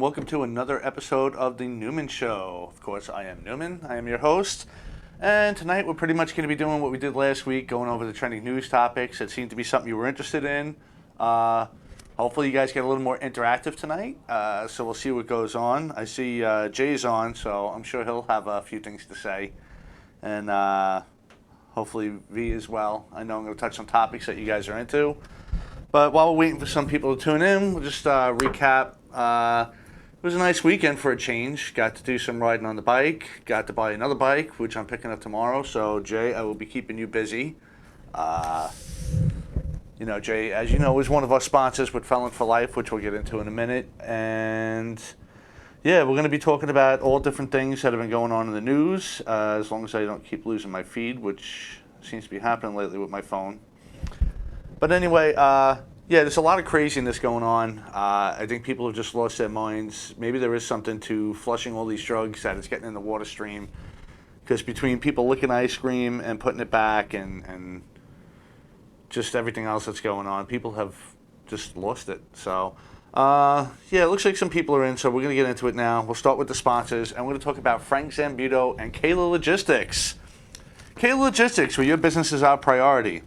welcome to another episode of the Newman Show. Of course, I am Newman. I am your host. And tonight we're pretty much going to be doing what we did last week, going over the trending news topics. It seemed to be something you were interested in. Hopefully you guys get a little more interactive tonight, so we'll see what goes on. I see Jay's on, so I'm sure he'll have a few things to say. And hopefully V as well. I know I'm going to touch on topics that you guys are into. But while we're waiting for some people to tune in, we'll just recap. It was a nice weekend for a change. Got to do some riding on the bike. Got to buy another bike, which I'm picking up tomorrow. So, Jay, I will be keeping you busy. Jay, as you know, is one of our sponsors with Felon for Life, which we'll get into in a minute. And, yeah, we're going to be talking about all different things that have been going on in the news, as long as I don't keep losing my feed, which seems to be happening lately with my phone. But anyway, there's a lot of craziness going on. I think people have just lost their minds. Maybe there is something to flushing all these drugs that is getting in the water stream. Because between people licking ice cream and putting it back and just everything else that's going on, people have just lost it. So, it looks like some people are in, so we're going to get into it now. We'll start with the sponsors, and we're going to talk about Frank Zambuto and Kayla Logistics. Kayla Logistics, where your business is our priority.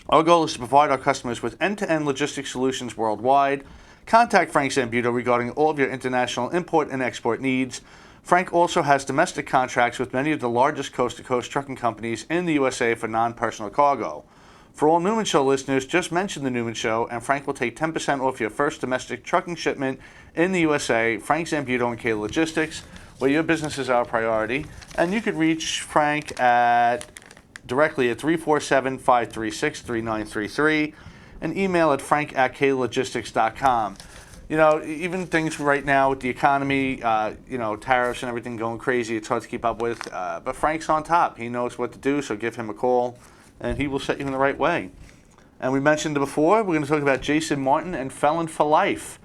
Our goal is to provide our customers with end-to-end logistics solutions worldwide. Contact Frank Zambuto regarding all of your international import and export needs. Frank also has domestic contracts with many of the largest coast-to-coast trucking companies in the USA for non-personal cargo. For all Newman Show listeners, just mention the Newman Show, and Frank will take 10% off your first domestic trucking shipment in the USA. Frank Zambuto and Kayla Logistics, where your business is our priority. And you could reach Frank directly at 347-536-3933 and email at frank@klogistics.com. Even things right now with the economy, tariffs and everything going crazy, it's hard to keep up with. But Frank's on top. He knows what to do, so give him a call, and he will set you in the right way. And we mentioned it before, we're going to talk about Jason Martin and Felon for Life.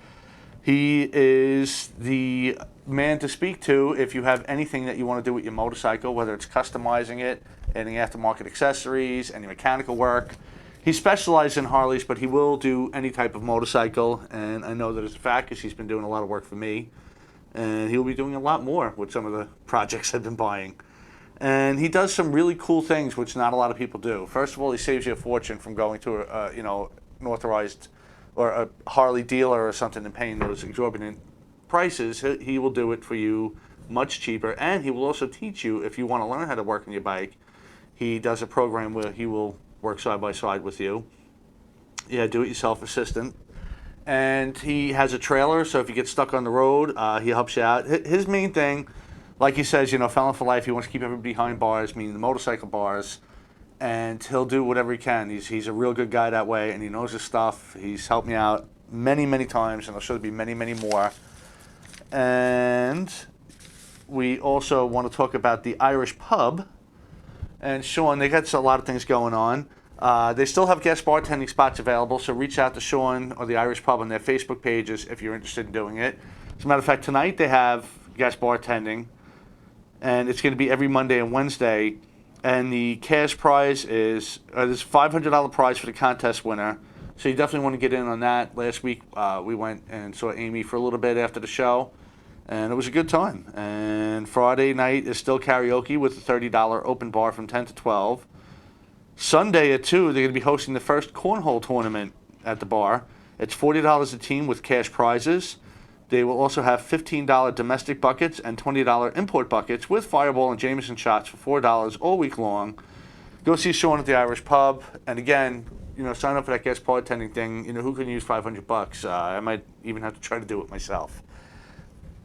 He is the man to speak to if you have anything that you want to do with your motorcycle, whether it's customizing it, any aftermarket accessories, any mechanical work. He specializes in Harleys, but he will do any type of motorcycle, and I know that it's a fact because he's been doing a lot of work for me, and he'll be doing a lot more with some of the projects I've been buying. And he does some really cool things, which not a lot of people do. First of all, he saves you a fortune from going to an authorized or a Harley dealer or something and paying those exorbitant prices. He will do it for you much cheaper, and he will also teach you if you want to learn how to work on your bike. He does a program where he will work side by side with you. Do-it-yourself assistant. And he has a trailer, so if you get stuck on the road, he helps you out. His main thing, like he says, Felon for Life, he wants to keep everybody behind bars, meaning the motorcycle bars, and he'll do whatever he can. He's a real good guy that way, and he knows his stuff. He's helped me out many, many times, and I'm sure there'll be many, many more. And we also want to talk about the Irish Pub. And Sean, they got a lot of things going on. They still have guest bartending spots available, so reach out to Sean or the Irish Pub on their Facebook pages if you're interested in doing it. As a matter of fact, tonight they have guest bartending, and it's going to be every Monday and Wednesday. And the cash prize is there's a $500 prize for the contest winner, so you definitely want to get in on that. Last week we went and saw Amy for a little bit after the show, and it was a good time. And Friday night is still karaoke with a $30 open bar from 10 to 12. Sunday at 2, they're going to be hosting the first cornhole tournament at the bar. It's $40 a team with cash prizes. They will also have $15 domestic buckets and $20 import buckets with Fireball and Jameson shots for $4 all week long. Go see Sean at the Irish Pub. And again, sign up for that guest bartending thing. Who can use $500? I might even have to try to do it myself.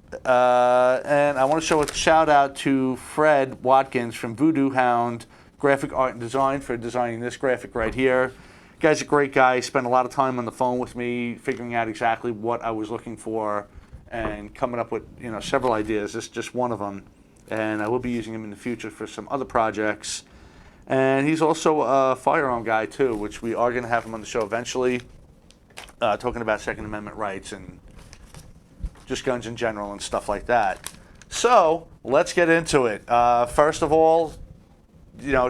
And I want to show a shout out to Fred Watkins from Voodoo Hound Graphic Art and Design for designing this graphic right here. Guy's a great guy. Spent a lot of time on the phone with me figuring out exactly what I was looking for and coming up with several ideas. This is just one of them, and I will be using him in the future for some other projects. And he's also a firearm guy too, which we are going to have him on the show eventually, talking about Second Amendment rights and just guns in general and stuff like that. So let's get into it. First of all,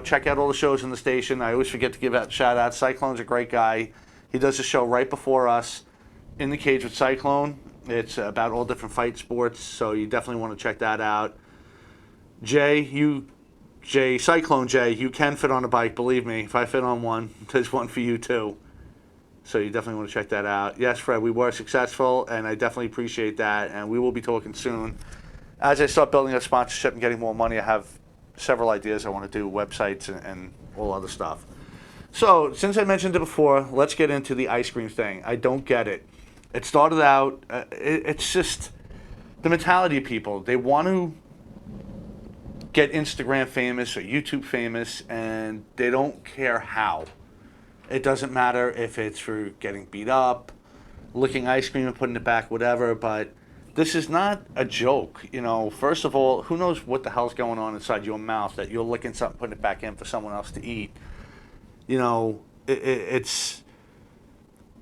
check out all the shows in the station. I always forget to give out shout outs. Cyclone's a great guy. He does a show right before us, In the Cage with Cyclone. It's about all different fight sports, so you definitely want to check that out. Cyclone Jay, you can fit on a bike, believe me. If I fit on one, there's one for you too. So you definitely want to check that out. Yes, Fred, we were successful, and I definitely appreciate that, and we will be talking soon. As I start building a sponsorship and getting more money, I have several ideas I want to do, websites and all other stuff. So, since I mentioned it before, let's get into the ice cream thing. I don't get it. It started out, it's just the mentality of people. They want to get Instagram famous or YouTube famous, and they don't care how. It doesn't matter if it's for getting beat up, licking ice cream and putting it back, whatever, but this is not a joke. First of all, who knows what the hell's going on inside your mouth that you're licking something, putting it back in for someone else to eat. It's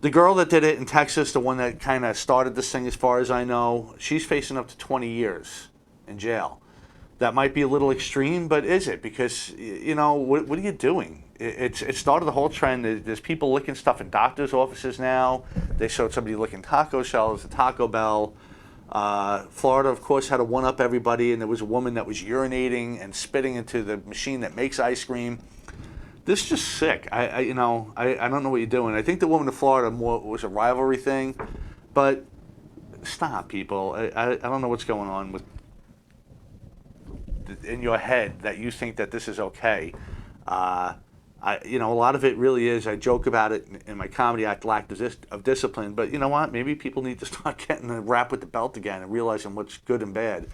the girl that did it in Texas, the one that kind of started this thing as far as I know, she's facing up to 20 years in jail. That might be a little extreme, but is it? Because, what are you doing? It started the whole trend. There's people licking stuff in doctors' offices now. They showed somebody licking taco shells at Taco Bell. Florida, of course, had to one-up everybody, and there was a woman that was urinating and spitting into the machine that makes ice cream. This is just sick. I don't know what you're doing. I think the woman in Florida was a rivalry thing, but stop, people. I don't know what's going on with in your head that you think that this is okay. A lot of it really is. I joke about it in my comedy act, lack of discipline. But you know what? Maybe people need to start getting the rap with the belt again and realizing what's good and bad,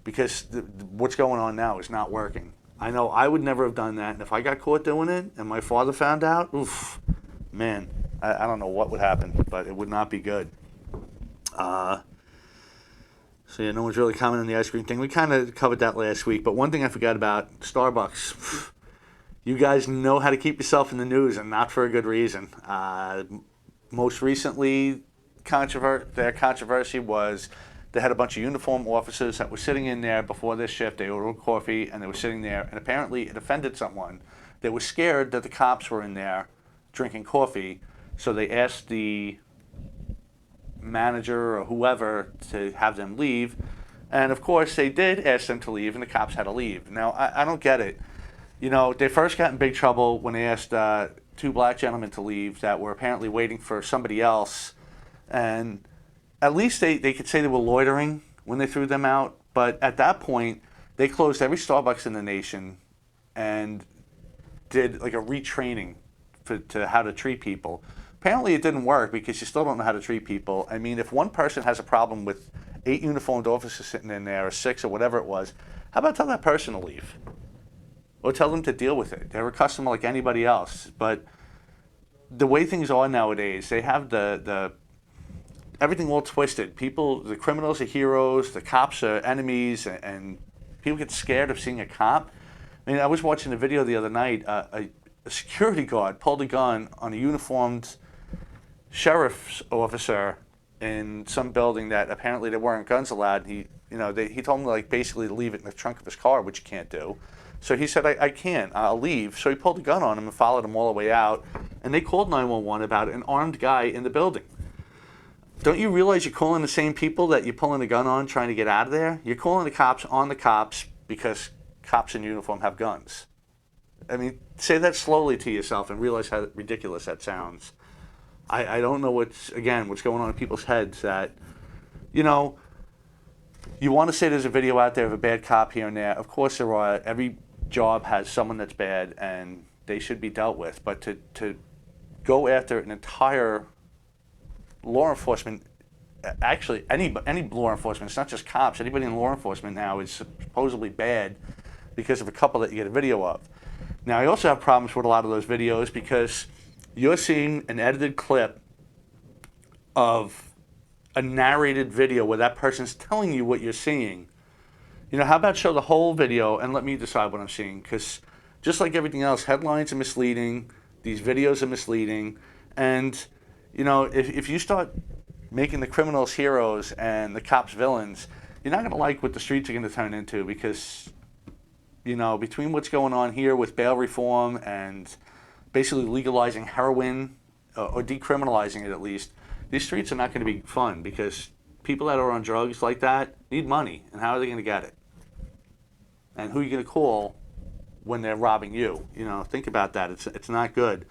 because what's going on now is not working. I know I would never have done that, and if I got caught doing it and my father found out, oof, man, I don't know what would happen, but it would not be good. So yeah, no one's really commenting on the ice cream thing. We kind of covered that last week, but one thing I forgot about, Starbucks. You guys know how to keep yourself in the news, and not for a good reason. Most recently, their controversy was they had a bunch of uniformed officers that were sitting in there before their shift. They ordered coffee, and they were sitting there, and apparently it offended someone. They were scared that the cops were in there drinking coffee, so they asked the manager or whoever to have them leave, and of course they did ask them to leave, and the cops had to leave. Now, I don't get it. They first got in big trouble when they asked two black gentlemen to leave that were apparently waiting for somebody else, and at least they could say they were loitering when they threw them out, but at that point, they closed every Starbucks in the nation and did like a retraining to how to treat people. Apparently it didn't work because you still don't know how to treat people. I mean, if one person has a problem with 8 uniformed officers sitting in there, or 6, or whatever it was, how about tell that person to leave? Or tell them to deal with it. They're a customer like anybody else. But the way things are nowadays, they have the everything all twisted. The criminals are heroes, the cops are enemies, and people get scared of seeing a cop. I mean, I was watching a video the other night. A security guard pulled a gun on a uniformed sheriff's officer in some building that apparently there weren't guns allowed. He told him basically to leave it in the trunk of his car, which you can't do. So he said, I can't, I'll leave. So he pulled a gun on him and followed him all the way out. And they called 911 about an armed guy in the building. Don't you realize you're calling the same people that you're pulling a gun on trying to get out of there? You're calling the cops on the cops because cops in uniform have guns. I mean, say that slowly to yourself and realize how ridiculous that sounds. I don't know what's going on in people's heads that, you want to say there's a video out there of a bad cop here and there. Of course there are. Every job has someone that's bad and they should be dealt with. But to go after an entire law enforcement, actually any law enforcement, it's not just cops, anybody in law enforcement now is supposedly bad because of a couple that you get a video of. Now, I also have problems with a lot of those videos because you're seeing an edited clip of a narrated video where that person's telling you what you're seeing. How about show the whole video and let me decide what I'm seeing? Because just like everything else, headlines are misleading, these videos are misleading, and, if you start making the criminals heroes and the cops villains, you're not going to like what the streets are going to turn into because, between what's going on here with bail reform and basically legalizing heroin, or decriminalizing it at least, these streets are not going to be fun because people that are on drugs like that need money, and how are they going to get it? And who are you going to call when they're robbing you? Think about that. It's not good.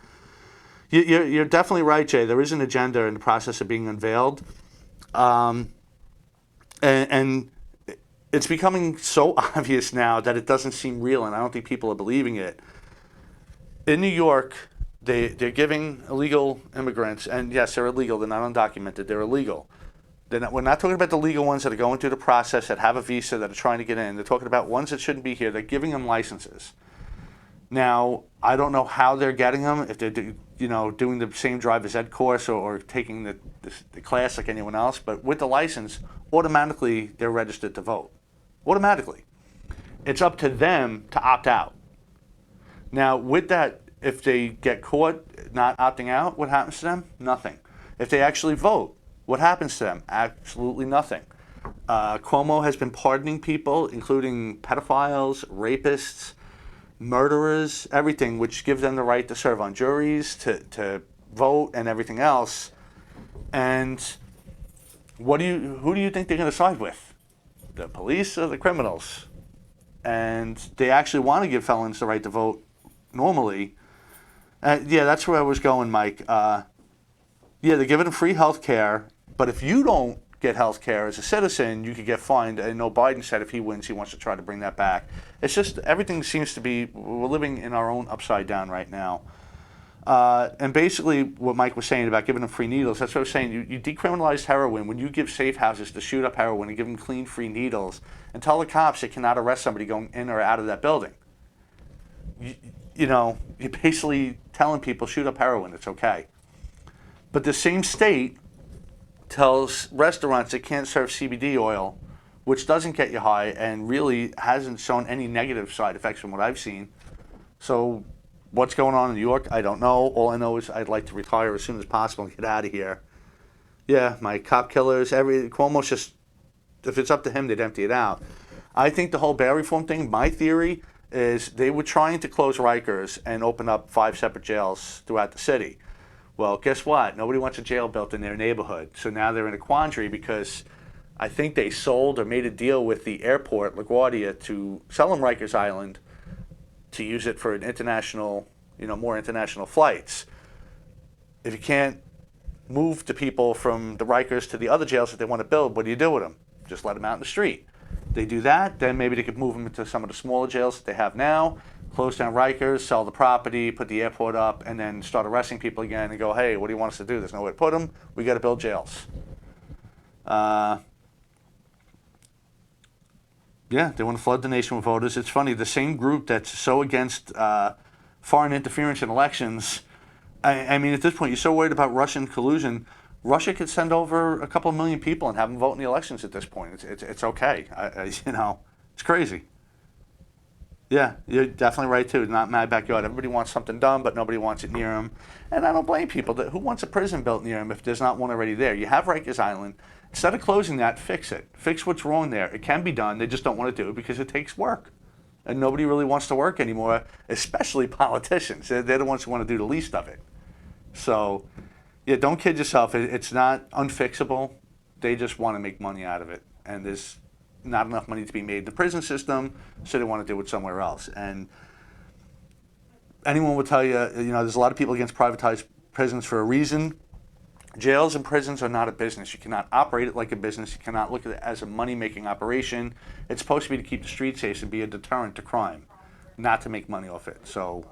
You're definitely right, Jay. There is an agenda in the process of being unveiled, and it's becoming so obvious now that it doesn't seem real, and I don't think people are believing it. In New York, they're giving illegal immigrants, and yes, they're illegal. They're not undocumented. They're illegal. We're not talking about the legal ones that are going through the process, that have a visa, that are trying to get in. They're talking about ones that shouldn't be here. They're giving them licenses. Now, I don't know how they're getting them, if they're doing the same driver's ed course or taking the class like anyone else, but with the license, automatically they're registered to vote. Automatically. It's up to them to opt out. Now, with that, if they get caught not opting out, what happens to them? Nothing. If they actually vote, what happens to them? Absolutely nothing. Cuomo has been pardoning people, including pedophiles, rapists, murderers, everything, which gives them the right to serve on juries, to vote, and everything else. And who do you think they're going to side with? The police or the criminals? And they actually want to give felons the right to vote normally. Yeah, that's where I was going, Mike. Yeah, they're giving them free health care, but if you don't get health care as a citizen, you could get fined. I know Biden said if he wins, he wants to try to bring that back. It's just everything seems to be, we're living in our own upside down right now. And basically what Mike was saying about giving them free needles, that's what I was saying. You decriminalize heroin when you give safe houses to shoot up heroin and give them clean, free needles and tell the cops they cannot arrest somebody going in or out of that building. You're basically telling people shoot up heroin, it's okay. But the same state tells restaurants they can't serve CBD oil, which doesn't get you high and really hasn't shown any negative side effects from what I've seen. So what's going on in New York, I don't know. All I know is I'd like to retire as soon as possible and get out of here. Yeah, my cop killers, Cuomo's just, if it's up to him, they'd empty it out. I think the whole bail reform thing, my theory is they were trying to close Rikers and open up 5 separate jails throughout the city. Well, guess what? Nobody wants a jail built in their neighborhood. So now they're in a quandary because I think they sold or made a deal with the airport, LaGuardia, to sell them Rikers Island to use it for an international, more international flights. If you can't move the people from the Rikers to the other jails that they want to build, what do you do with them? Just let them out in the street. They do that, then maybe they could move them into some of the smaller jails that they have now, close down Rikers, sell the property, put the airport up, and then start arresting people again and go, hey, what do you want us to do? There's nowhere to put them. We got to build jails. Yeah, they want to flood the nation with voters. It's funny, the same group that's so against foreign interference in elections, I mean, at this point, you're so worried about Russian collusion. Russia could send over a couple million people and have them vote in the elections at this point. It's okay. It's crazy. Yeah, you're definitely right, too. It's not my backyard. Everybody wants something done, but nobody wants it near them. And I don't blame people. Who wants a prison built near them if there's not one already there? You have Rikers Island. Instead of closing that, fix it. Fix what's wrong there. It can be done. They just don't want to do it because it takes work. And nobody really wants to work anymore, especially politicians. They're the ones who want to do the least of it. So, yeah, don't kid yourself. It's not unfixable. They just want to make money out of it. And there's not enough money to be made in the prison system, so they want to do it somewhere else. And anyone will tell you, there's a lot of people against privatized prisons for a reason. Jails and prisons are not a business. You cannot operate it like a business. You cannot look at it as a money-making operation. It's supposed to be to keep the streets safe and be a deterrent to crime, not to make money off it. So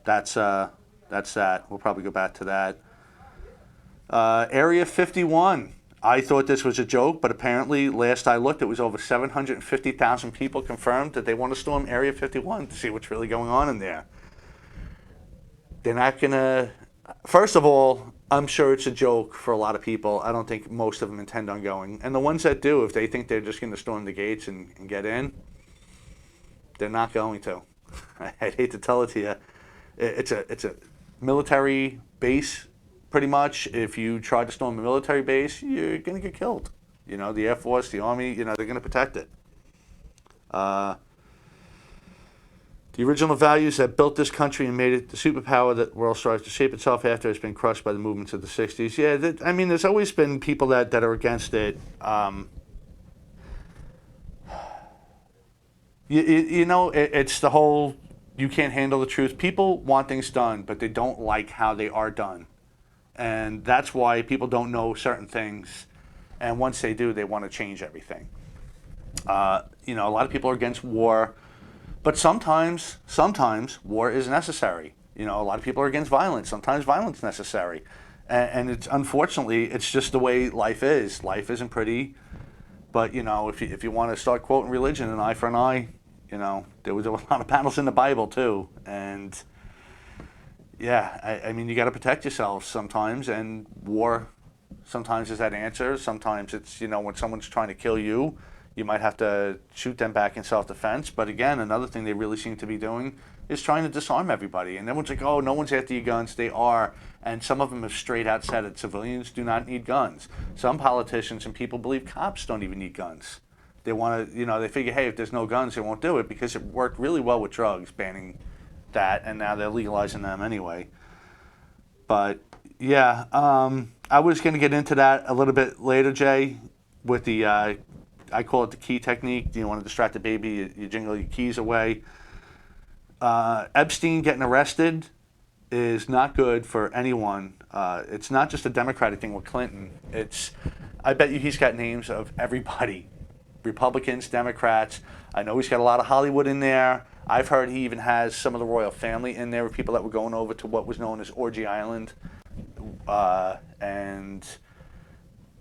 that's that. We'll probably go back to that. Area 51. I thought this was a joke, but apparently, last I looked, it was over 750,000 people confirmed that they want to storm Area 51 to see what's really going on in there. They're not going to... First of all, I'm sure it's a joke for a lot of people. I don't think most of them intend on going. And the ones that do, if they think they're just going to storm the gates and get in, they're not going to. I hate to tell it to you. It's a military base. Pretty much, if you try to storm a military base, you're going to get killed. The Air Force, the Army, they're going to protect it. The original values that built this country and made it the superpower that the world strives to shape itself after has been crushed by the movements of the 60s. Yeah, I mean, there's always been people that are against it. It's the whole you can't handle the truth. People want things done, but they don't like how they are done. And that's why people don't know certain things. And once they do, they want to change everything. A lot of people are against war, but sometimes war is necessary. A lot of people are against violence. Sometimes violence is necessary. And it's unfortunately, it's just the way life is. Life isn't pretty. But, if you want to start quoting religion, an eye for an eye, there was a lot of battles in the Bible too. And yeah, I mean, you got to protect yourself sometimes, and war sometimes is that answer. Sometimes it's, when someone's trying to kill you, you might have to shoot them back in self-defense. But again, another thing they really seem to be doing is trying to disarm everybody. And everyone's like, oh, no one's after your guns. They are. And some of them have straight out said it. Civilians do not need guns. Some politicians and people believe cops don't even need guns. They want to, they figure, hey, if there's no guns, they won't do it because it worked really well with drugs, banning that, and now they're legalizing them anyway. But yeah, I was going to get into that a little bit later, Jay, with the I call it the key technique. You want to distract the baby, you jingle your keys away. Epstein getting arrested is not good for anyone. It's not just a Democratic thing with Clinton. I bet you he's got names of everybody, Republicans, Democrats. I know he's got a lot of Hollywood in there. I've heard he even has some of the royal family in there with people that were going over to what was known as Orgy Island. And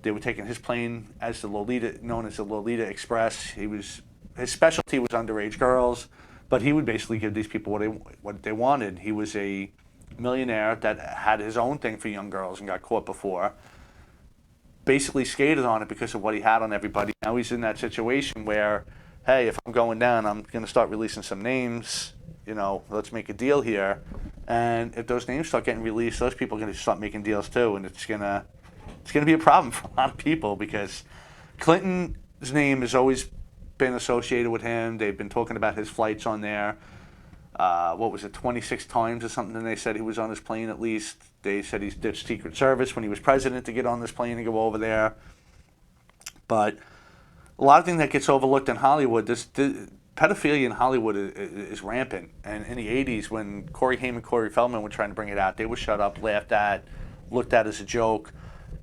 they were taking his plane as known as the Lolita Express. His specialty was underage girls, but he would basically give these people what they wanted. He was a millionaire that had his own thing for young girls and got caught before. Basically skated on it because of what he had on everybody. Now he's in that situation where, hey, if I'm going down, I'm going to start releasing some names. Let's make a deal here. And if those names start getting released, those people are going to start making deals too, and it's going to be a problem for a lot of people because Clinton's name has always been associated with him. They've been talking about his flights on there. 26 times or something, and they said he was on his plane at least. They said he did Secret Service when he was president to get on this plane and go over there. But a lot of things that gets overlooked in Hollywood, pedophilia in Hollywood is rampant. And in the 80s, when Corey Haim and Corey Feldman were trying to bring it out, they were shut up, laughed at, looked at as a joke.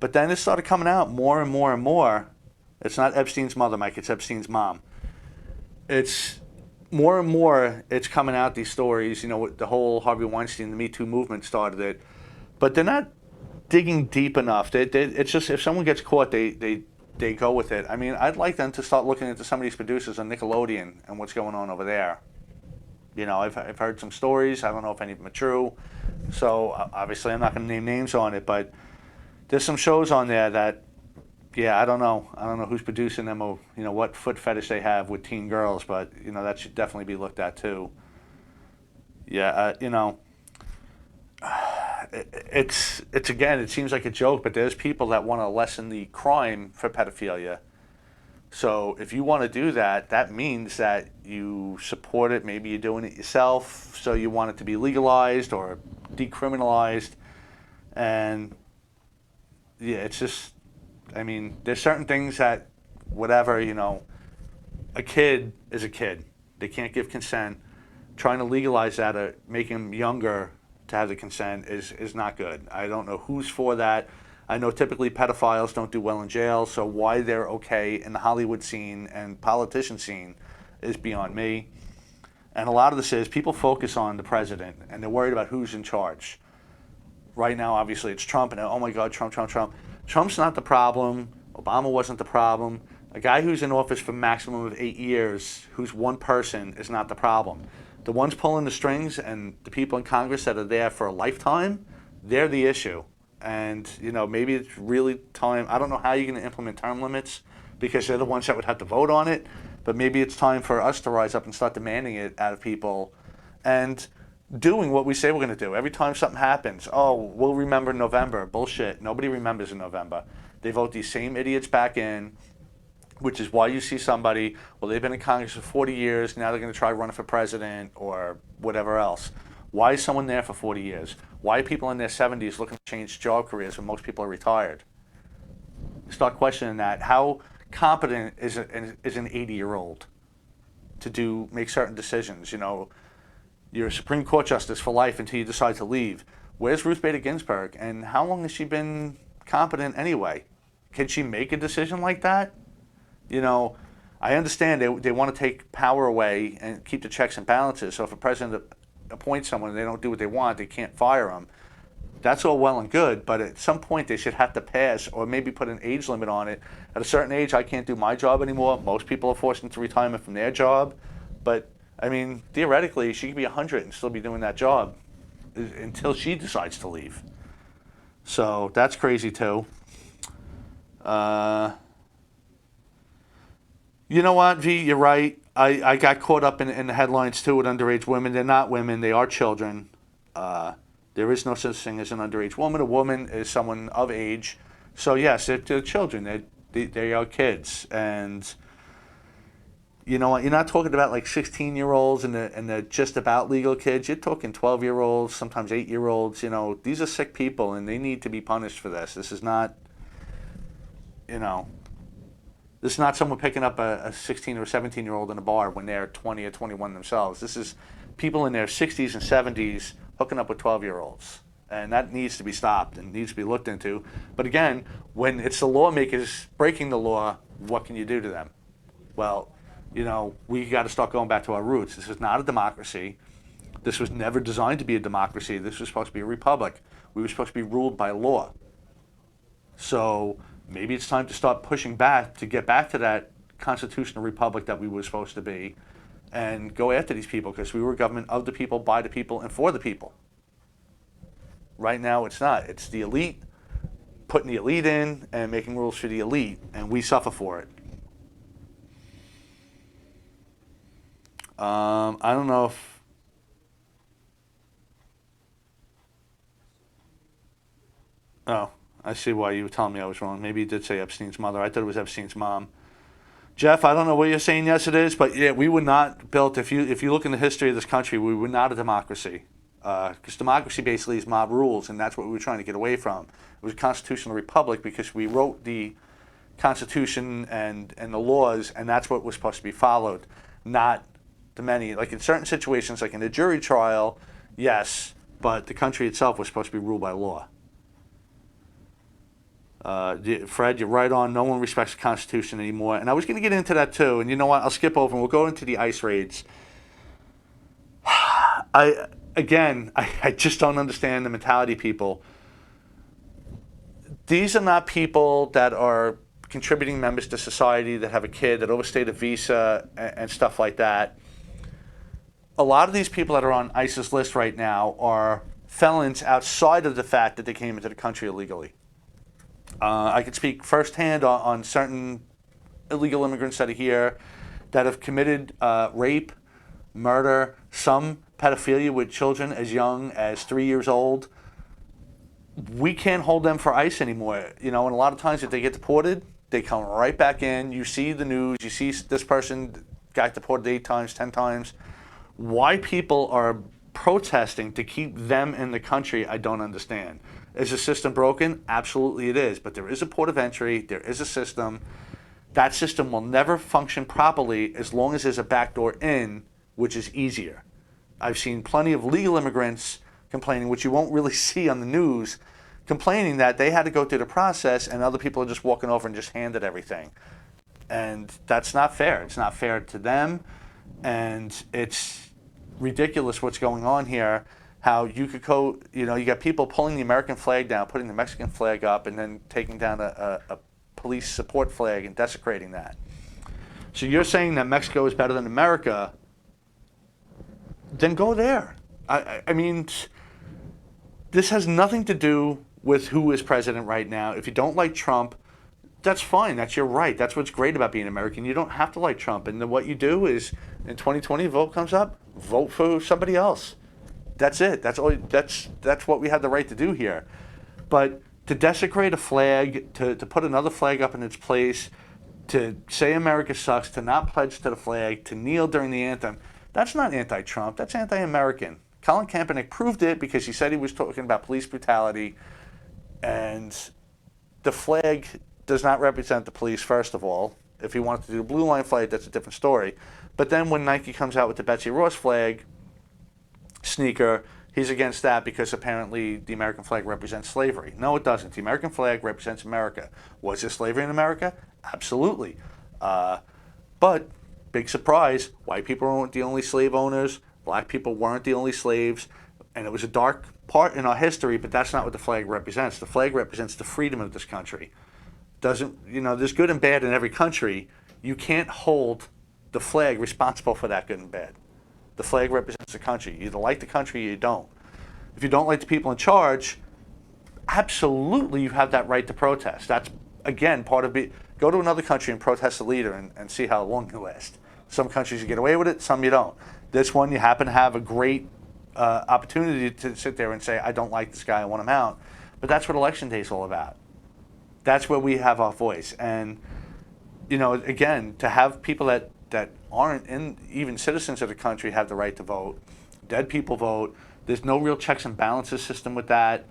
But then it started coming out more and more and more. It's not Epstein's mother, Mike, it's Epstein's mom. It's more and more, it's coming out, these stories, the whole Harvey Weinstein, the Me Too movement started it. But they're not digging deep enough. It's just, if someone gets caught, they go with it. I mean, I'd like them to start looking into some of these producers on Nickelodeon and what's going on over there. I've heard some stories. I don't know if any of them are true. So obviously I'm not going to name names on it, but there's some shows on there that, yeah, I don't know who's producing them or, what foot fetish they have with teen girls, but, that should definitely be looked at too. Yeah, it's again, it seems like a joke, but there's people that want to lessen the crime for pedophilia. So if you want to do that, that means that you support it. Maybe you're doing it yourself, so you want it to be legalized or decriminalized. And yeah, it's just, I mean, there's certain things that, whatever, a kid is a kid. They can't give consent. Trying to legalize that or make them younger to have the consent is not good. I don't know who's for that. I know typically pedophiles don't do well in jail, so why they're okay in the Hollywood scene and politician scene is beyond me. And a lot of this is people focus on the president and they're worried about who's in charge. Right now, obviously, it's Trump, and oh my God, Trump. Trump's not the problem. Obama wasn't the problem. A guy who's in office for a maximum of 8 years, who's one person, is not the problem. The ones pulling the strings and the people in Congress that are there for a lifetime, they're the issue. And, maybe it's really time. I don't know how you're going to implement term limits because they're the ones that would have to vote on it. But maybe it's time for us to rise up and start demanding it out of people and doing what we say we're going to do. Every time something happens, oh, we'll remember November. Bullshit. Nobody remembers in November. They vote these same idiots back in. which is why you see somebody, well, they've been in Congress for 40 years, now they're going to try running for president or whatever else. Why is someone there for 40 years? Why are people in their 70s looking to change job careers when most people are retired? Start questioning that. How competent is an 80-year-old to make certain decisions? You know, you're a Supreme Court justice for life until you decide to leave. Where's Ruth Bader Ginsburg, and how long has she been competent anyway? Can she make a decision like that? You know, I understand they want to take power away and keep the checks and balances. So if a president appoints someone and they don't do what they want, they can't fire them. That's all well and good, but at some point they should have to pass or maybe put an age limit on it. At a certain age, I can't do my job anymore. Most people are forced into retirement from their job. But, I mean, theoretically, she could be 100 and still be doing that job until she decides to leave. So that's crazy, too. You know what, V, you're right. I got caught up in the headlines, too, with underage women. They're not women. They are children. There is no such thing as an underage woman. A woman is someone of age. So, yes, they're children. They are kids. And, you know what, you're not talking about like 16-year-olds and the just about legal kids. You're talking 12-year-olds, sometimes 8-year-olds. You know, these are sick people, and they need to be punished for this. This is not, you know, this is not someone picking up a 16 or 17-year-old in a bar when they're 20 or 21 themselves. This is people in their 60s and 70s hooking up with 12-year-olds. And that needs to be stopped and needs to be looked into. But again, when it's the lawmakers breaking the law, what can you do to them? Well, you know, we got to start going back to our roots. This is not a democracy. This was never designed to be a democracy. This was supposed to be a republic. We were supposed to be ruled by law. So maybe it's time to start pushing back to get back to that constitutional republic that we were supposed to be and go after these people, because we were a government of the people, by the people, and for the people. Right now it's not. It's the elite putting the elite in and making rules for the elite, and we suffer for it. I don't know if... Oh, I see why you were telling me I was wrong. Maybe you did say Epstein's mother. I thought it was Epstein's mom. Jeff, I don't know what you're saying, yes it is, but yeah, we were not built, if you look in the history of this country, we were not a democracy. Because democracy basically is mob rules, and that's what we were trying to get away from. It was a constitutional republic because we wrote the Constitution and the laws, and that's what was supposed to be followed, not the many. Like in certain situations, like in a jury trial, yes, but the country itself was supposed to be ruled by law. Fred, you're right on. No one respects the Constitution anymore. And I was going to get into that too. And you know what? I'll skip over and we'll go into the ICE raids. I just don't understand the mentality of people. These are not people that are contributing members to society that have a kid, that overstayed a visa and stuff like that. A lot of these people that are on ICE's list right now are felons outside of the fact that they came into the country illegally. I can speak firsthand on certain illegal immigrants that are here that have committed rape, murder, some pedophilia with children as young as 3 years old. We can't hold them for ICE anymore. You know, and a lot of times if they get deported, they come right back in. You see the news, you see this person got deported 8 times, 10 times. Why people are protesting to keep them in the country, I don't understand. Is the system broken? Absolutely it is. But there is a port of entry. There is a system. That system will never function properly as long as there's a backdoor in, which is easier. I've seen plenty of legal immigrants complaining, which you won't really see on the news, complaining that they had to go through the process and other people are just walking over and just handed everything. And that's not fair. It's not fair to them. And it's ridiculous what's going on here. How you could go, you know, you got people pulling the American flag down, putting the Mexican flag up, and then taking down a police support flag and desecrating that. So you're saying that Mexico is better than America, then go there. I mean, this has nothing to do with who is president right now. If you don't like Trump, that's fine. That's your right. That's what's great about being American. You don't have to like Trump. And then what you do is, in 2020, vote comes up, vote for somebody else. That's it. That's all. That's what we have the right to do here. But to desecrate a flag, to put another flag up in its place, to say America sucks, to not pledge to the flag, to kneel during the anthem, that's not anti-Trump. That's anti-American. Colin Kaepernick proved it because he said he was talking about police brutality, and the flag does not represent the police, first of all. If he wanted to do the blue line flag, that's a different story. But then when Nike comes out with the Betsy Ross flag sneaker, he's against that because apparently the American flag represents slavery. No, it doesn't. The American flag represents America. Was there slavery in America? Absolutely. But, big surprise, white people weren't the only slave owners, black people weren't the only slaves, and it was a dark part in our history, but that's not what the flag represents. The flag represents the freedom of this country. There's good and bad in every country. You can't hold the flag responsible for that good and bad. The flag represents the country. You either like the country or you don't. If you don't like the people in charge, absolutely you have that right to protest. That's, again, part of it. Go to another country and protest the leader and see how long you last. Some countries you get away with it, some you don't. This one, you happen to have a great opportunity to sit there and say, I don't like this guy, I want him out. But that's what Election Day is all about. That's where we have our voice. And, again, to have people that aren't even citizens of the country have the right to vote, dead people vote, there's no real checks and balances system with that.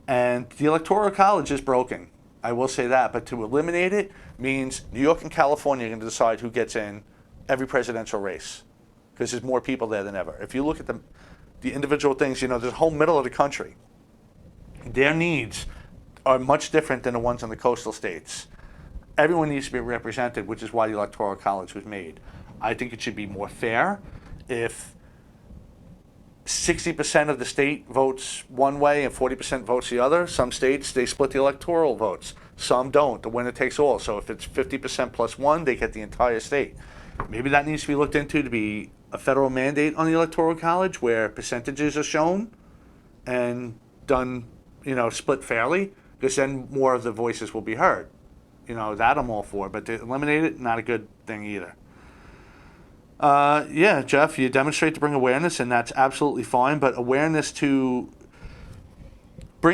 And the Electoral College is broken. I will say that. But to eliminate it means New York and California are going to decide who gets in every presidential race, because there's more people there than ever. If you look at the individual things, there's a whole middle of the country. Their needs are much different than the ones in the coastal states. Everyone needs to be represented, which is why the Electoral College was made. I think it should be more fair if 60% of the state votes one way and 40% votes the other. Some states, they split the electoral votes. Some don't. The winner takes all. So if it's 50% plus one, they get the entire state. Maybe that needs to be looked into to be a federal mandate on the Electoral College where percentages are shown and done, split fairly, because then more of the voices will be heard. That I'm all for. But to eliminate it, not a good thing either. Yeah, Jeff, you demonstrate to bring awareness, and that's absolutely fine. But bring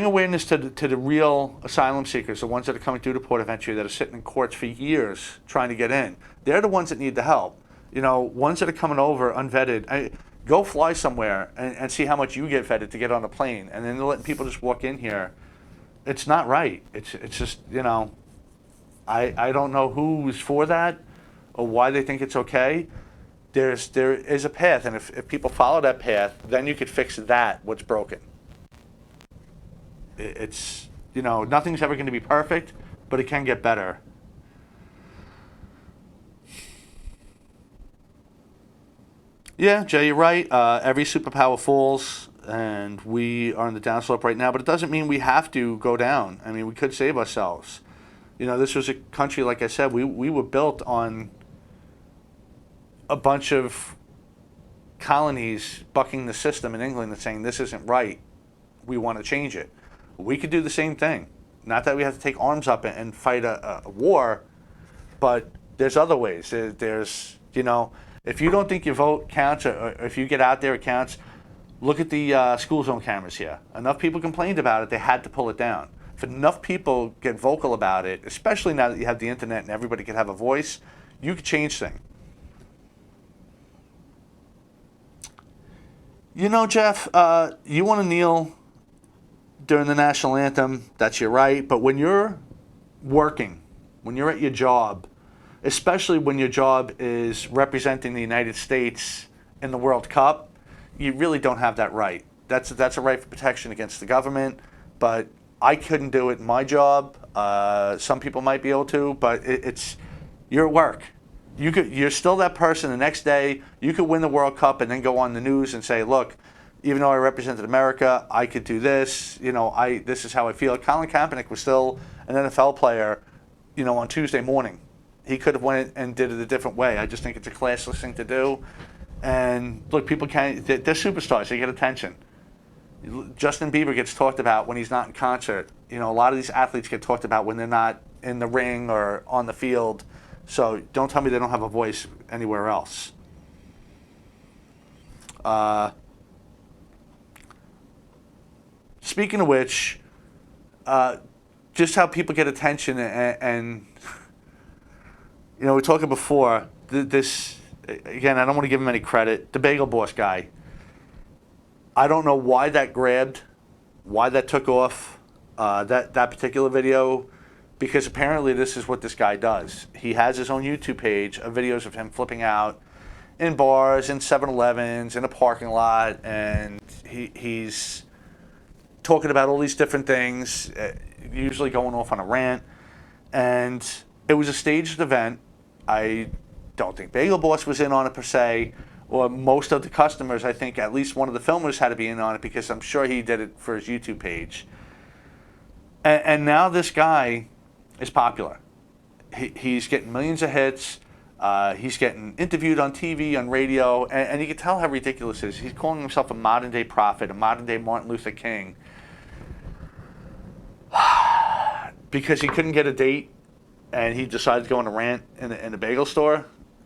awareness to the real asylum seekers, the ones that are coming through the port of entry that are sitting in courts for years trying to get in. They're the ones that need the help. Ones that are coming over unvetted. Go fly somewhere and see how much you get vetted to get on a plane, and then they're letting people just walk in here. It's not right. It's just, I don't know who's for that or why they think it's okay. There is a path, and if people follow that path, then you could fix what's broken. It's, nothing's ever going to be perfect, but it can get better. Yeah, Jay, you're right. Every superpower falls, and we are on the downslope right now, but it doesn't mean we have to go down. I mean, we could save ourselves. This was a country, like I said, we were built on a bunch of colonies bucking the system in England and saying, this isn't right, we want to change it. We could do the same thing. Not that we have to take arms up and fight a war, but there's other ways. There's, if you don't think your vote counts, or if you get out there, it counts, look at the school zone cameras here. Enough people complained about it, they had to pull it down. If enough people get vocal about it, especially now that you have the internet and everybody can have a voice, you could change things. Jeff, you want to kneel during the national anthem, that's your right. But when you're working, when you're at your job, especially when your job is representing the United States in the World Cup, you really don't have that right. That's a right for protection against the government, but I couldn't do it in my job. Some people might be able to, but you're at work. You're still that person the next day. You could win the World Cup and then go on the news and say, look, even though I represented America, I could do this. This is how I feel. Colin Kaepernick was still an NFL player, on Tuesday morning. He could have went and did it a different way. I just think it's a classless thing to do. And look, people they're superstars. They get attention. Justin Bieber gets talked about when he's not in concert. A lot of these athletes get talked about when they're not in the ring or on the field. So don't tell me they don't have a voice anywhere else. Speaking of which, just how people get attention and You know, we were talking before, this, again, I don't want to give him any credit. The Bagel Boss guy, I don't know why that grabbed, why that took off, that particular video, because apparently this is what this guy does. He has his own YouTube page of videos of him flipping out in bars, in 7-Elevens, in a parking lot, and he's talking about all these different things, usually going off on a rant. And it was a staged event. I don't think Bagel Boss was in on it per se, or most of the customers. I think at least one of the filmers had to be in on it because I'm sure he did it for his YouTube page. And now this guy is popular. He's getting millions of hits. He's getting interviewed on TV, on radio, and you can tell how ridiculous it is. He's calling himself a modern-day prophet, a modern-day Martin Luther King, because he couldn't get a date, and he decided to go on a rant in a bagel store.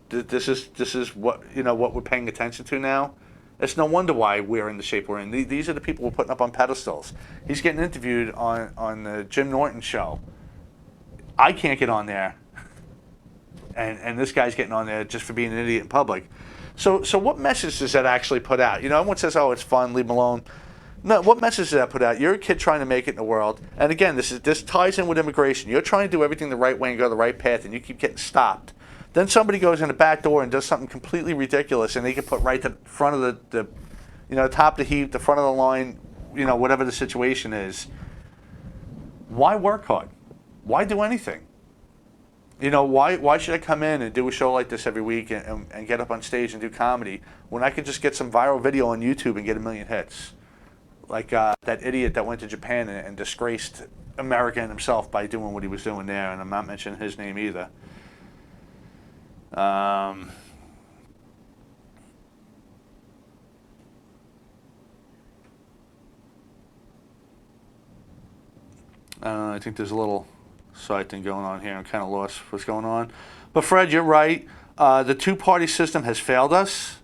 This is what, you know, what we're paying attention to now. It's no wonder why we're in the shape we're in. These are the people we're putting up on pedestals. He's getting interviewed on the Jim Norton show. I can't get on there. And this guy's getting on there just for being an idiot in public. So what message does that actually put out? You know, everyone says, oh, it's fun, leave him alone. No, what message does that put out? You're a kid trying to make it in the world. And again, this ties in with immigration. You're trying to do everything the right way and go the right path, and you keep getting stopped. Then somebody goes in the back door and does something completely ridiculous, and they get put right to the front of the you know, top of the heap, the front of the line, you know, whatever the situation is. Why work hard? Why do anything? You know, why should I come in and do a show like this every week and get up on stage and do comedy when I could just get some viral video on YouTube and get 1 million hits? Like that idiot that went to Japan and disgraced America and himself by doing what he was doing there, and I'm not mentioning his name either. I think there's a little side thing going on here. I'm kind of lost what's going on. But Fred, you're right. The two-party system has failed us.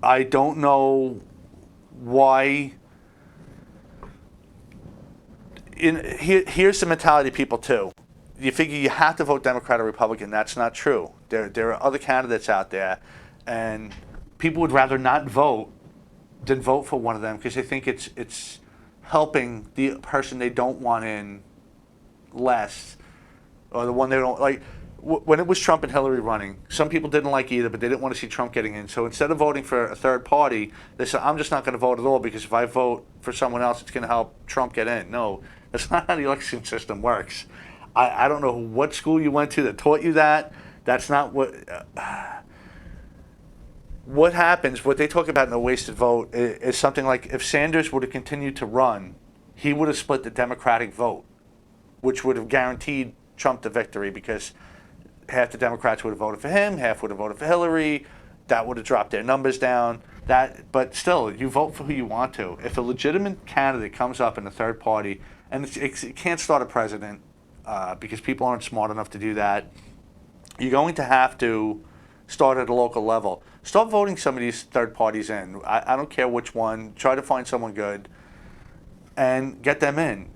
I don't know why. Here's the mentality of people too. You figure you have to vote Democrat or Republican. That's not true. There are other candidates out there, and people would rather not vote than vote for one of them because they think it's helping the person they don't want in less, or the one they don't like. When it was Trump and Hillary running, some people didn't like either, but they didn't want to see Trump getting in. So instead of voting for a third party, they said, I'm just not going to vote at all because if I vote for someone else, it's going to help Trump get in. No, that's not how the election system works. I don't know what school you went to that taught you that. That's not what... what happens, what they talk about in a wasted vote is something like if Sanders would have continued to run, he would have split the Democratic vote, which would have guaranteed Trump the victory because half the Democrats would have voted for him, half would have voted for Hillary. That would have dropped their numbers down. But still, you vote for who you want to. If a legitimate candidate comes up in a third party, and it can't start a president because people aren't smart enough to do that, you're going to have to start at a local level. Start voting some of these third parties in. I don't care which one. Try to find someone good and get them in.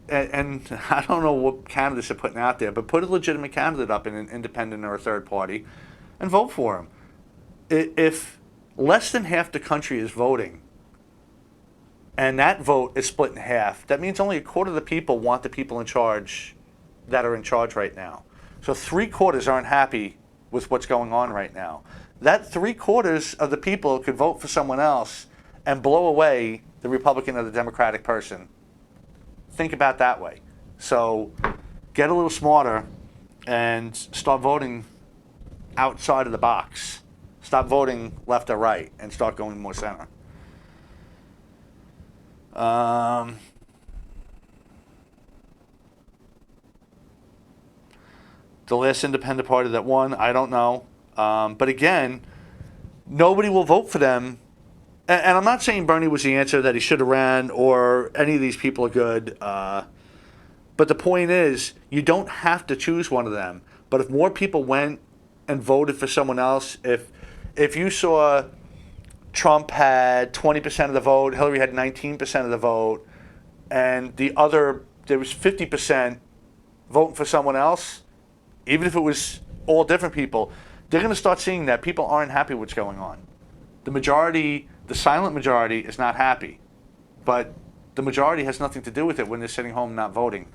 And I don't know what candidates they're putting out there, but put a legitimate candidate up in an independent or a third party and vote for him. If less than half the country is voting and that vote is split in half, that means only a quarter of the people want the people in charge that are in charge right now. So 3/4 aren't happy with what's going on right now. That 3/4 of the people could vote for someone else and blow away the Republican or the Democratic person. Think about that way. So get a little smarter and start voting outside of the box. Stop voting left or right and start going more center. The last independent party that won, I don't know. But again, nobody will vote for them. And I'm not saying Bernie was the answer, that he should have ran, or any of these people are good. But the point is, you don't have to choose one of them. But if more people went and voted for someone else, if you saw Trump had 20% of the vote, Hillary had 19% of the vote, and there was 50% voting for someone else, even if it was all different people, they're going to start seeing that people aren't happy with what's going on. The majority, the silent majority, is not happy. But the majority has nothing to do with it when they're sitting home not voting.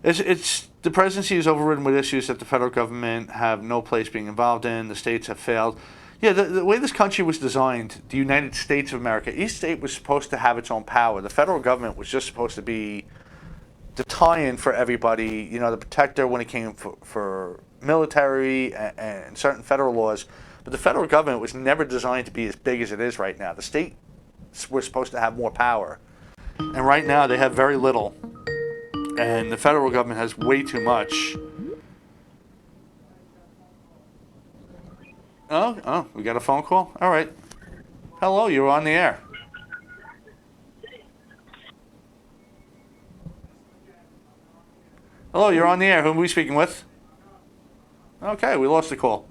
It's the presidency is overridden with issues that the federal government have no place being involved in. The states have failed. Yeah, the way this country was designed, the United States of America, each state was supposed to have its own power. The federal government was just supposed to be the tie-in for everybody, the protector when it came for military and certain federal laws. But the federal government was never designed to be as big as it is right now. The states were supposed to have more power. And right now they have very little. And the federal government has way too much. Oh, we got a phone call? All right. Hello, you're on the air. Hello, you're on the air. Who are we speaking with? Okay, we lost the call.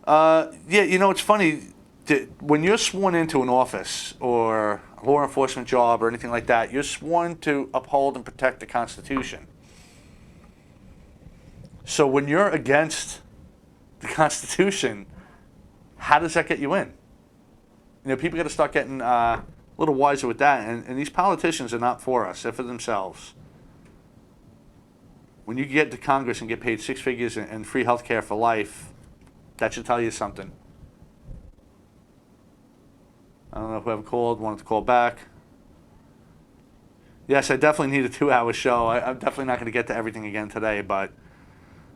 Yeah, it's funny. When you're sworn into an office or a law enforcement job or anything like that, you're sworn to uphold and protect the Constitution. So when you're against the Constitution, how does that get you in? People got to start getting a little wiser with that. And these politicians are not for us; they're for themselves. When you get to Congress and get paid six figures and free health care for life, that should tell you something. I don't know if whoever called wanted to call back. Yes, I definitely need a 2-hour show. I'm definitely not going to get to everything again today, but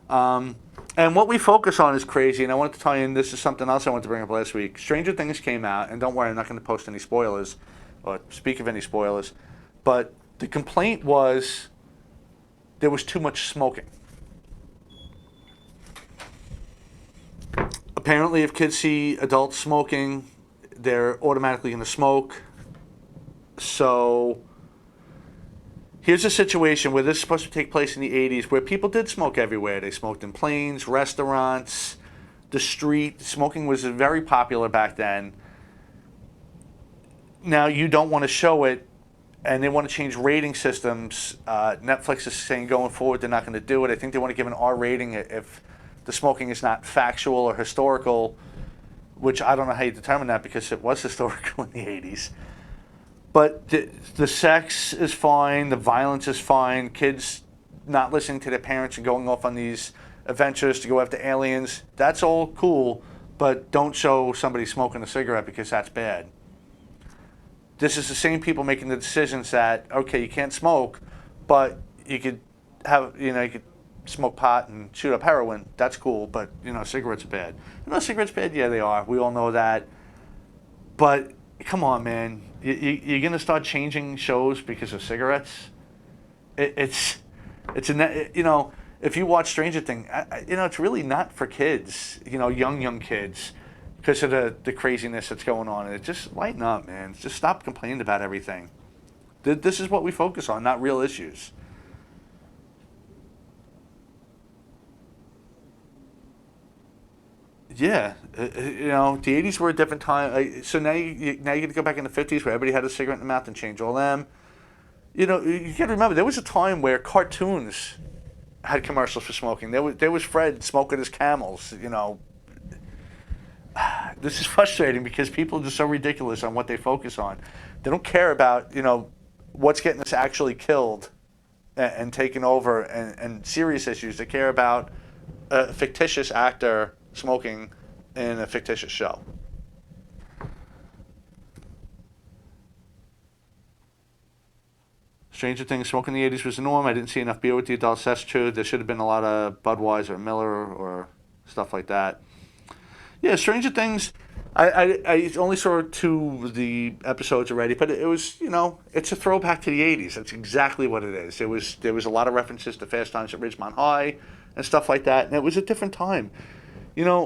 and what we focus on is crazy. And I wanted to tell you, and this is something else I wanted to bring up last week. Stranger Things came out, and don't worry, I'm not going to post any spoilers or speak of any spoilers. But the complaint was there was too much smoking. Apparently, if kids see adults smoking, they're automatically going to smoke. So here's a situation where this is supposed to take place in the 80s where people did smoke everywhere. They smoked in planes, restaurants, the street. Smoking was very popular back then. Now you don't want to show it, and they want to change rating systems. Netflix is saying going forward they're not going to do it. I think they want to give an R rating if the smoking is not factual or historical, which I don't know how you determine that because it was historical in the 80s. But the sex is fine, the violence is fine, kids not listening to their parents and going off on these adventures to go after aliens, that's all cool, but don't show somebody smoking a cigarette because that's bad. This is the same people making the decisions that, okay, you can't smoke, but you could have, you could smoke pot and shoot up heroin. That's cool, but, cigarettes are bad. Cigarettes are bad? Yeah, they are. We all know that. But, come on, man. You're going to start changing shows because of cigarettes? If you watch Stranger Things, it's really not for kids, young kids, because of the craziness that's going on. And just lighten up, man. Just stop complaining about everything. This is what we focus on, not real issues. Yeah, the 80s were a different time. So now you got to go back in the 50s where everybody had a cigarette in their mouth and change all them. You got to remember, there was a time where cartoons had commercials for smoking. There was Fred smoking his Camels, This is frustrating because people are just so ridiculous on what they focus on. They don't care about, what's getting us actually killed and taken over and serious issues. They care about a fictitious actor smoking in a fictitious show. Stranger Things, smoking in the 80s was the norm. I didn't see enough beer with the adults. That's true. There should have been a lot of Budweiser or Miller or stuff like that. Yeah, Stranger Things, I only saw 2 of the episodes already, but it was, it's a throwback to the 80s. That's exactly what it is. There was a lot of references to Fast Times at Ridgemont High and stuff like that, and it was a different time.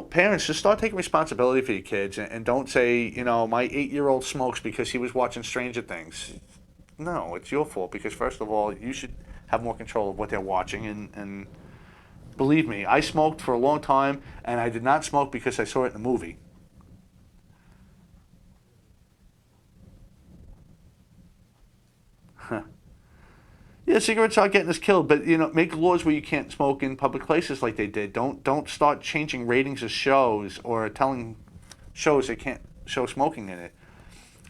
Parents, just start taking responsibility for your kids and don't say, my 8-year-old smokes because he was watching Stranger Things. No, it's your fault because, first of all, you should have more control of what they're watching. And believe me, I smoked for a long time, and I did not smoke because I saw it in a movie. Yeah, cigarettes are getting us killed, but make laws where you can't smoke in public places like they did. Don't start changing ratings of shows or telling shows they can't show smoking in it.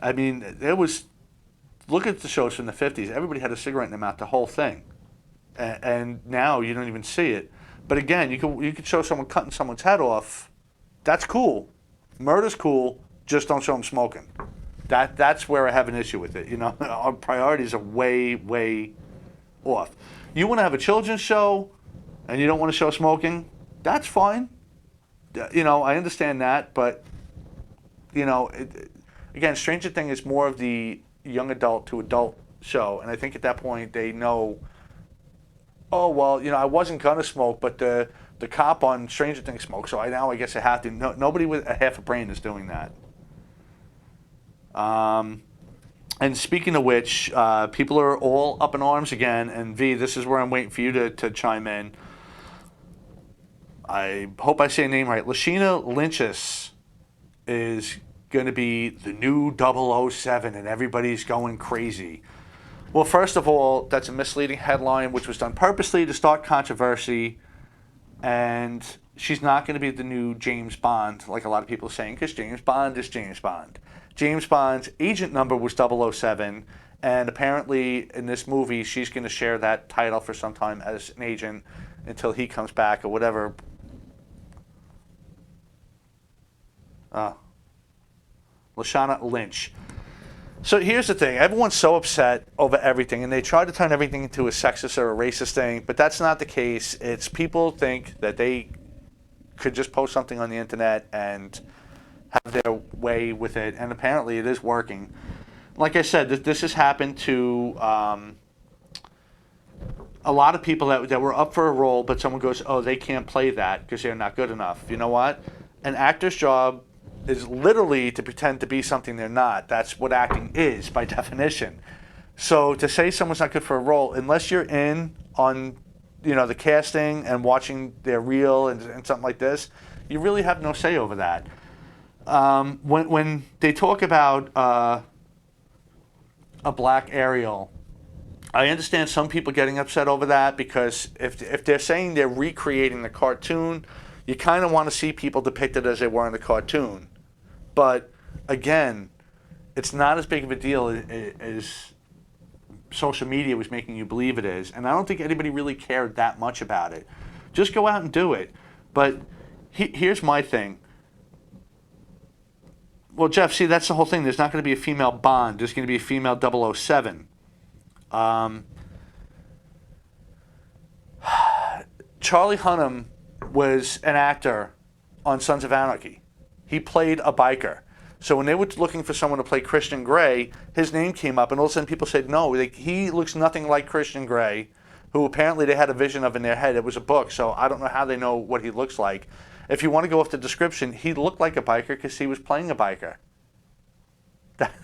I mean, there was look at the shows from the 50s. Everybody had a cigarette in their mouth, the whole thing, and now you don't even see it. But again, you could show someone cutting someone's head off. That's cool. Murder's cool. Just don't show them smoking. That's where I have an issue with it. Our priorities are way off. You want to have a children's show, and you don't want to show smoking. That's fine. I understand that, but again, Stranger Things is more of the young adult to adult show, and I think at that point they know. Oh well, I wasn't gonna smoke, but the cop on Stranger Things smoked, so I guess I have to. No, nobody with a half a brain is doing that. And speaking of which, people are all up in arms again. And V, this is where I'm waiting for you to chime in. I hope I say your name right. Lashina Lynch's is going to be the new 007, and everybody's going crazy. Well, first of all, that's a misleading headline, which was done purposely to start controversy. And she's not going to be the new James Bond, like a lot of people are saying, because James Bond is James Bond. James Bond's agent number was 007, and apparently in this movie, she's going to share that title for some time as an agent until he comes back or whatever. Lashana Lynch. So here's the thing. Everyone's so upset over everything, and they try to turn everything into a sexist or a racist thing, but that's not the case. It's people think that they could just post something on the internet and have their way with it, and apparently it is working. Like I said, this has happened to a lot of people that were up for a role, but someone goes, oh, they can't play that because they're not good enough. You know what? An actor's job is literally to pretend to be something they're not. That's what acting is by definition. So to say someone's not good for a role, unless you're in on the casting and watching their reel and something like this, you really have no say over that. When they talk about a black Ariel, I understand some people getting upset over that because if they're saying they're recreating the cartoon, you kind of want to see people depicted as they were in the cartoon. But again, it's not as big of a deal as social media was making you believe it is. And I don't think anybody really cared that much about it. Just go out and do it. But here's my thing. Well, Jeff, see, that's the whole thing. There's not going to be a female Bond. There's going to be a female 007. Charlie Hunnam was an actor on Sons of Anarchy. He played a biker. So when they were looking for someone to play Christian Grey, his name came up, and all of a sudden people said, no, he looks nothing like Christian Grey, who apparently they had a vision of in their head. It was a book, so I don't know how they know what he looks like. If you want to go off the description, he looked like a biker because he was playing a biker.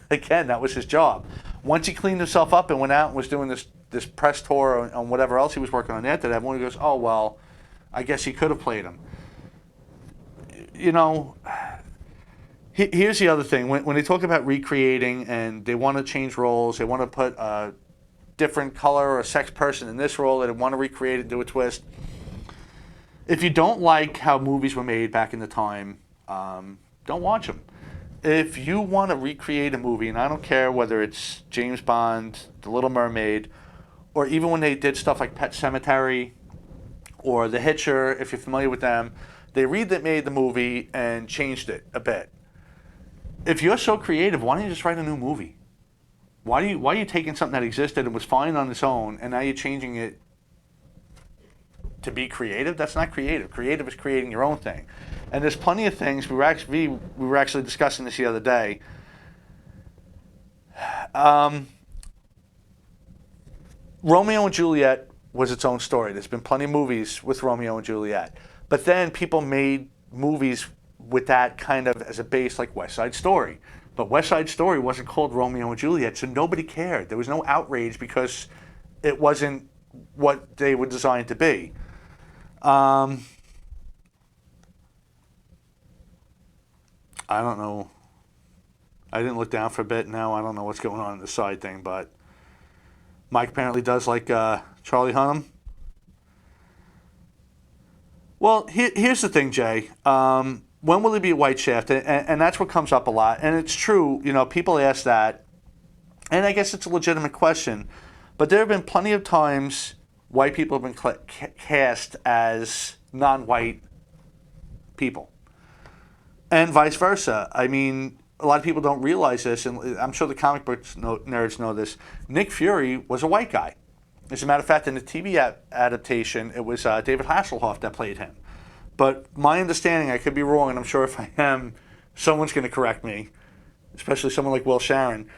Again, that was his job. Once he cleaned himself up and went out and was doing this press tour on whatever else he was working on after that, everyone goes, oh, well, I guess he could have played him. Here's the other thing. When they talk about recreating and they want to change roles, they want to put a different color or sex person in this role, they want to recreate it, do a twist. If you don't like how movies were made back in the time, don't watch them. If you want to recreate a movie, and I don't care whether it's James Bond, The Little Mermaid, or even when they did stuff like Pet Sematary or The Hitcher, if you're familiar with them, they made the movie and changed it a bit. If you're so creative, why don't you just write a new movie? Why are you taking something that existed and was fine on its own, and now you're changing it to be creative? That's not creative. Creative is creating your own thing. And there's plenty of things. We were actually discussing this the other day. Romeo and Juliet was its own story. There's been plenty of movies with Romeo and Juliet. But then people made movies with that kind of as a base, like West Side Story. But West Side Story wasn't called Romeo and Juliet, so nobody cared. There was no outrage because it wasn't what they were designed to be. I don't know. I didn't look down for a bit. Now I don't know what's going on in the side thing, but Mike apparently does like Charlie Hunnam. Well, here's the thing, Jay. When will he be White Shaft? And that's what comes up a lot. And it's true, people ask that. And I guess it's a legitimate question. But there have been plenty of times white people have been cast as non-white people. And vice versa. I mean, a lot of people don't realize this, and I'm sure the comic book nerds know this. Nick Fury was a white guy. As a matter of fact, in the TV adaptation, it was David Hasselhoff that played him. But my understanding, I could be wrong, and I'm sure if I am, someone's going to correct me, especially someone like Will Sharon.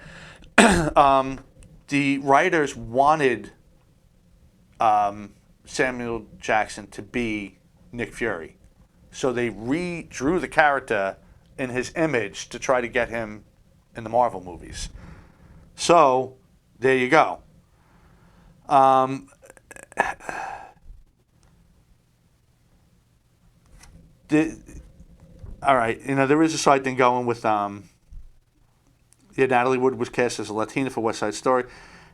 The writers wanted Samuel Jackson to be Nick Fury. So they redrew the character in his image to try to get him in the Marvel movies. So, there you go. All right, there is a side thing going with, Natalie Wood was cast as a Latina for West Side Story,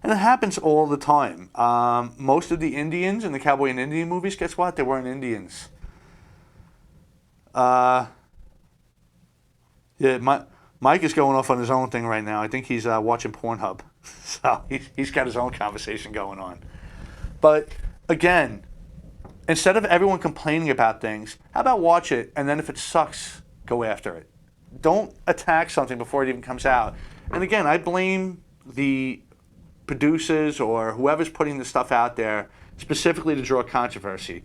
and it happens all the time. Most of the Indians in the Cowboy and Indian movies, guess what? They weren't Indians. Mike is going off on his own thing right now. I think he's watching Pornhub. So he's got his own conversation going on. But again, instead of everyone complaining about things, how about watch it, and then if it sucks, go after it. Don't attack something before it even comes out. And again, I blame the producers or whoever's putting the stuff out there specifically to draw controversy.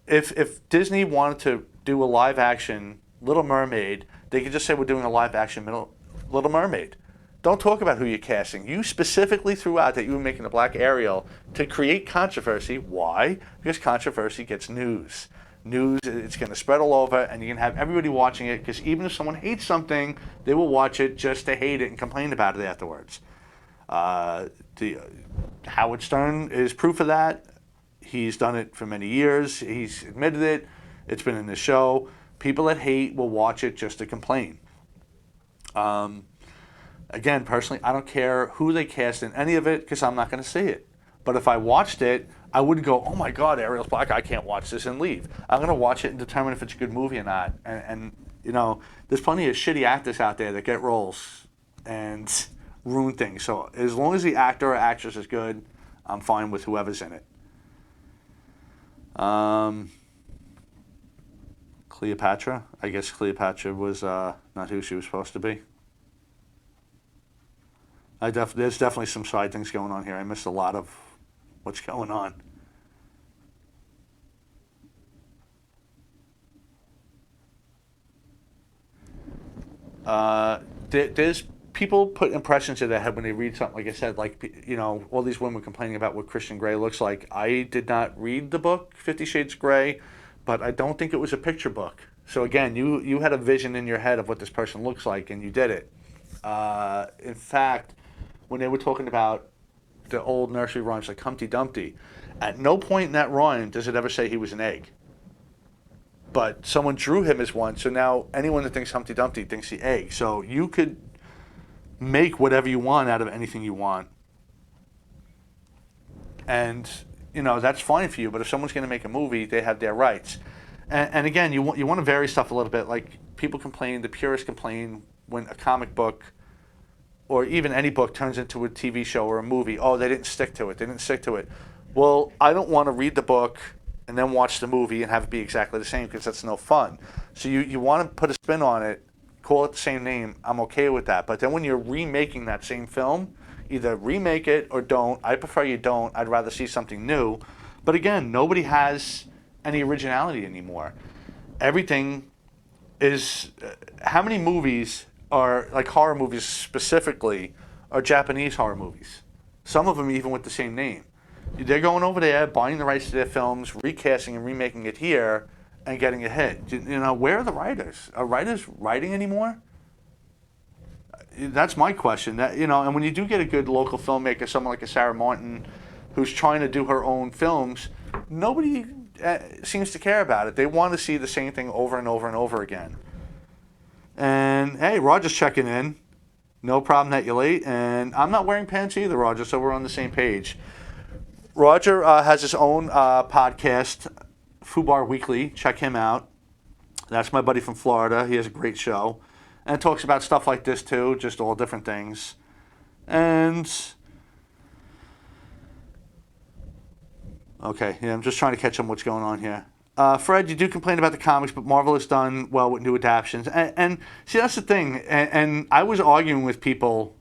If Disney wanted to do a live action Little Mermaid, they could just say we're doing a live action Little Mermaid. Don't talk about who you're casting. You specifically threw out that you were making a black Ariel to create controversy. Why? Because controversy gets news. News, it's going to spread all over, and you're going to have everybody watching it, because even if someone hates something, they will watch it just to hate it and complain about it afterwards. Howard Stern is proof of that. He's done it for many years. He's admitted it. It's been in the show. People that hate will watch it just to complain. Again, personally, I don't care who they cast in any of it, because I'm not going to see it. But if I watched it, I wouldn't go, oh my God, Ariel's black, I can't watch this, and leave. I'm going to watch it and determine if it's a good movie or not. And there's plenty of shitty actors out there that get roles and ruin things. So as long as the actor or actress is good, I'm fine with whoever's in it. Cleopatra. I guess Cleopatra was not who she was supposed to be. There's definitely some side things going on here. I missed a lot of what's going on. There's people put impressions in their head when they read something. Like I said, all these women complaining about what Christian Grey looks like. I did not read the book 50 Shades Grey, but I don't think it was a picture book. So again, you had a vision in your head of what this person looks like, and you did it. In fact, when they were talking about the old nursery rhymes like Humpty Dumpty, at no point in that rhyme does it ever say he was an egg. But someone drew him as one, so now anyone that thinks Humpty Dumpty thinks the egg. So you could make whatever you want out of anything you want. And, that's fine for you, but if someone's going to make a movie, they have their rights. And again, you want to vary stuff a little bit. Like, people complain, the purists complain when a comic book or even any book turns into a TV show or a movie. Oh, they didn't stick to it. Well, I don't want to read the book and then watch the movie and have it be exactly the same, because that's no fun. So you want to put a spin on it, call it the same name, I'm okay with that. But then when you're remaking that same film, either remake it or don't. I prefer you don't. I'd rather see something new. But again, nobody has any originality anymore. Everything is... how many movies are, like horror movies specifically, are Japanese horror movies? Some of them even with the same name. They're going over there, buying the rights to their films, recasting and remaking it here, and getting a hit. Where are the writers? Are writers writing anymore? That's my question. And when you do get a good local filmmaker, someone like a Sarah Martin, who's trying to do her own films, nobody seems to care about it. They want to see the same thing over and over and over again. And hey, Roger's checking in. No problem that you're late, and I'm not wearing pants either, Roger, so we're on the same page. Roger has his own podcast, Fubar Weekly. Check him out. That's my buddy from Florida. He has a great show. And talks about stuff like this too, just all different things. And okay, yeah, I'm just trying to catch on what's going on here. Fred, you do complain about the comics, but Marvel has done well with new adaptations. And see, that's the thing. And I was arguing with people,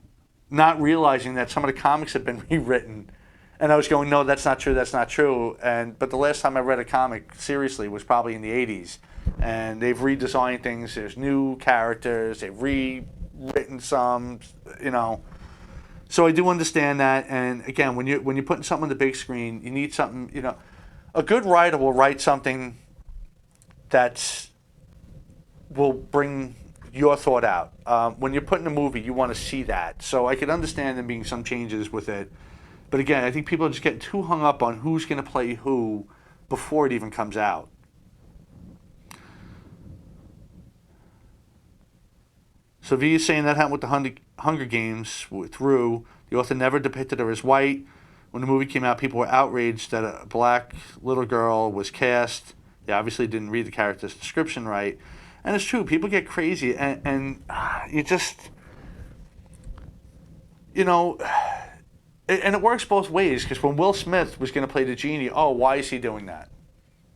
not realizing that some of the comics have been rewritten. And I was going, no, that's not true, that's not true. But the last time I read a comic, seriously, was probably in the 80s. And they've redesigned things. There's new characters. They've rewritten some, you know. So I do understand that. And again, when you're putting something on the big screen, you need something, you know. A good writer will write something that will bring your thought out. When you're putting a movie, you want to see that. So I could understand there being some changes with it. But again, I think people are just getting too hung up on who's going to play who before it even comes out. So V is saying that happened with the Hunger Games with Rue. The author never depicted her as white. When the movie came out, people were outraged that a black little girl was cast. They obviously didn't read the character's description right. And it's true, people get crazy, and you just, you know, and it works both ways, because when Will Smith was going to play the genie, oh, why is he doing that?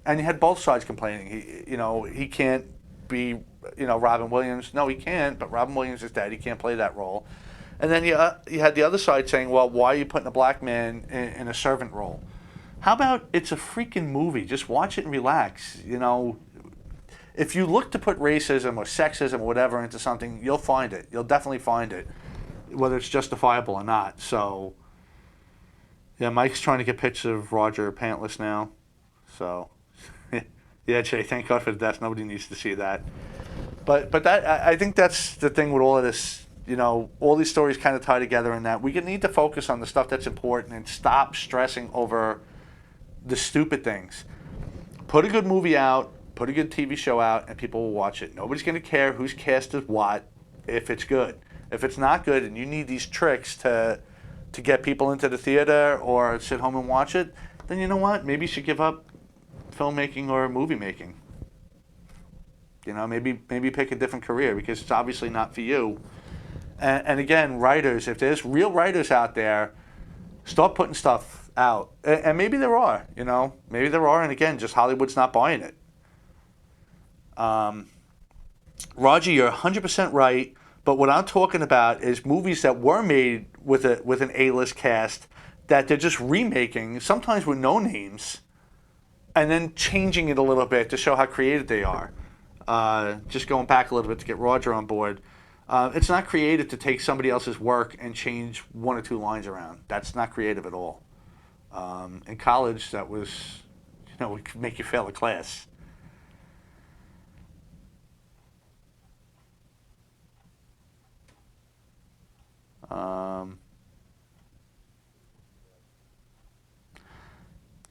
And you had both sides complaining. He can't be, Robin Williams. No, he can't, but Robin Williams is dead. He can't play that role. And then you had the other side saying, well, why are you putting a black man in a servant role? How about it's a freaking movie? Just watch it and relax. If you look to put racism or sexism or whatever into something, you'll find it. You'll definitely find it, whether it's justifiable or not. So, yeah, Mike's trying to get pictures of Roger pantless now. So, yeah, Jay, thank God for the death. Nobody needs to see that. But that I think that's the thing with all of this. All these stories kind of tie together in that we need to focus on the stuff that's important and stop stressing over the stupid things. Put a good movie out, put a good TV show out, and people will watch it. Nobody's going to care who's cast as what if it's good. If it's not good and you need these tricks to get people into the theater or sit home and watch it, then you know what? Maybe you should give up filmmaking or movie making. Maybe pick a different career, because it's obviously not for you. And again, writers, if there's real writers out there, start putting stuff out. And maybe there are, maybe there are. And again, just Hollywood's not buying it. Roger, you're 100% right. But what I'm talking about is movies that were made with an A-list cast that they're just remaking, sometimes with no names, and then changing it a little bit to show how creative they are. Just going back a little bit to get Roger on board. It's not creative to take somebody else's work and change one or two lines around. That's not creative at all. In college, that was, it could make you fail a class.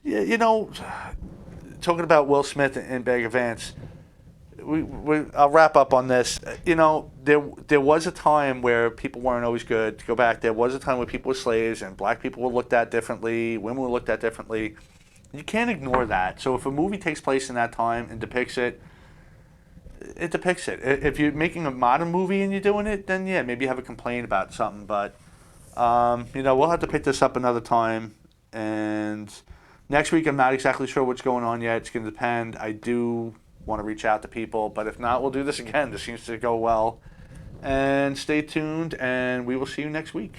Yeah, talking about Will Smith and Bagger Vance, I'll wrap up on this. There was a time where people weren't always good. To go back, there was a time where people were slaves and black people were looked at differently, women were looked at differently. You can't ignore that. So if a movie takes place in that time and depicts it, it depicts it. If you're making a modern movie and you're doing it, then yeah, maybe you have a complaint about something. But we'll have to pick this up another time. And next week, I'm not exactly sure what's going on yet. It's going to depend. I do want to reach out to people, but if not, we'll do this again. This seems to go well. And stay tuned, and we will see you next week.